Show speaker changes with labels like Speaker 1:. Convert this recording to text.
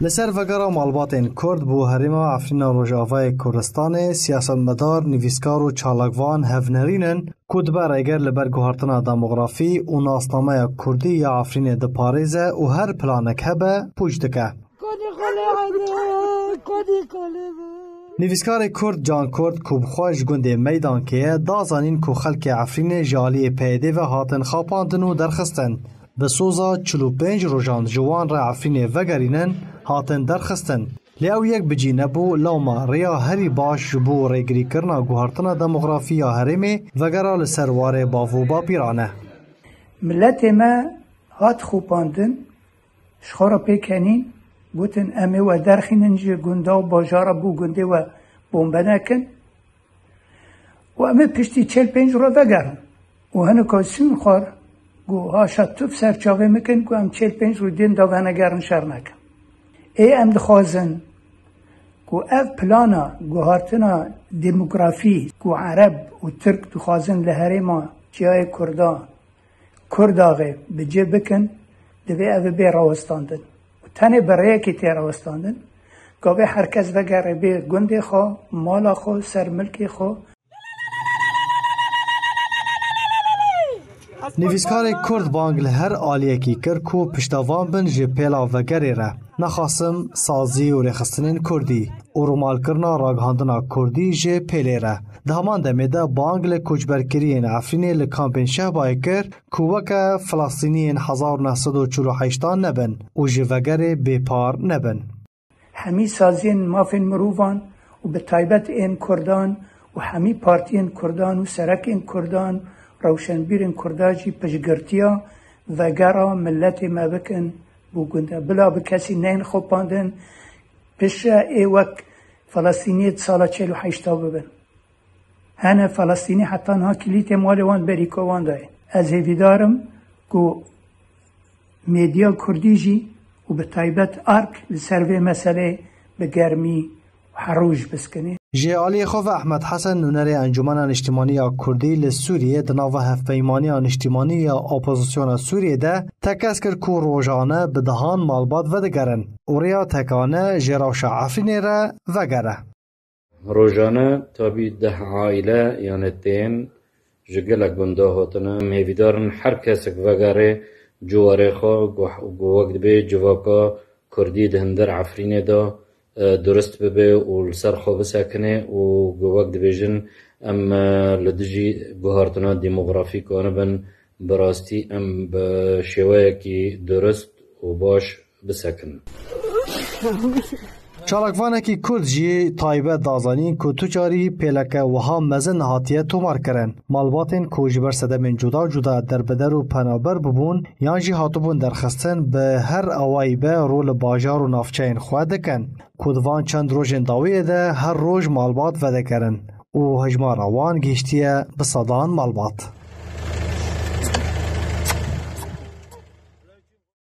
Speaker 1: لسر وگرا مالباتین کرد بو هریما عفرین روجاوای کردستان سیاستمدار نویسکار و چالاکوان هفنرینن کدبر اگر لبر گوهرتنا دموغرافی و ناسنامه کردی یا عفرین دپاریزه و هر پلانک هبه پوچ دکه. نویسکار کرد جان کرد که بخواهش گنده میدان که دازانین که خلک عفرین جالی پیده و هاتن خاپاندن و درخستن. به سوزا 45 روزان جوان را عفرین وگرینن هاتن درخستن. لیاو یک بجی نبو لوما ریا هری باش جبو ریگری کرنا گوهرتنا دموغرافی یا هرمی وگرا لسروار باوو با پیرانه.
Speaker 2: ملت ما هات خوپاندن شخورا پیکنین گوتن امه و درخینن جه گنده و باجارا بو گنده و بومبه نکن و امه پشتی 45 رو وگرن و هنو کاسون خور گو ها شطوف سرچاوه میکن گو هم 45 رو دین داوانه گرن شر نکن ای ام دخوازن گو اف پلانا گو هارتنا دموگرافی گو عرب و ترک دخوازن لهره ما جای کرداغه بجه بکن دوی اف بی راوستاندن و تنه برای که تی راوستاندن گاوه هر کس وگره بی گنده خو مالا خو سرملکی خو.
Speaker 1: نویسکار کرد بانگل هر آلیه کی کرکو پشتوان بن جه پیلا وگره را نخواستم سازی و رخستنین کردی و رومال کرنا راگهاندنا کردی جه پیله را ده همان دمیده بانگل کچبرکرین عفرین لکامپین شهبای کر کووکا فلسطینین 1948 نبن و جه وگره بیپار نبن.
Speaker 2: همی سازین مافین مروفان و به طایبت این کردان و همی پارتین کردان و سرک این کردان روشنبیرین کرداجی پشگرتیا و گرا ملت ما بکن بوگنده بلا بکسی نین خوباندن پش ای وک فلسطینیت سالا 48 ببن هنه فلسطینی حتی ها کلیت مال وان بریکو وان دای از هیویدارم که میدیا کردیجی و به طایبت ارک لسروی مسئله به گرمی و حروج بسکنه.
Speaker 1: جیالی خوف احمد حسن نونر انجمن اجتماعی کردی لسوریه دناو هفپیمانی اجتماعی یا اپوزیسیون سوریه ده تکس کرد که روزانه به دهان مالبات ودگرن اوریا تکانه جراش عفرین را وگره.
Speaker 3: روزانه تابی 10 عائله یعنی تین جگل گنده هاتنه مهویدارن هر کسک وگره جواره خواه وقت به جواکا کردی دهندر عفرین ده درست ببه و سر خواب سکنه و گوهک دیویژن ام لدجی گوهارتنا دموغرافی کنه بن براستی ام به شوه کی درست و باش بسکن.
Speaker 1: چالاکوانه کی کرد جی طایبه دازانی که توچاری پیلکه وها مزن هاتیه تومار کرن مالباتین که جبر سدمین جدا در بدر و پنابر ببون یان جی هاتبون درخستن به هر اوایی به رول باجار و نافچین خواه دکن کدوان چند روژن داویه ده هر روژ مالبات وده کرن و هجمار اوان گیشتیه به صدان مالبات.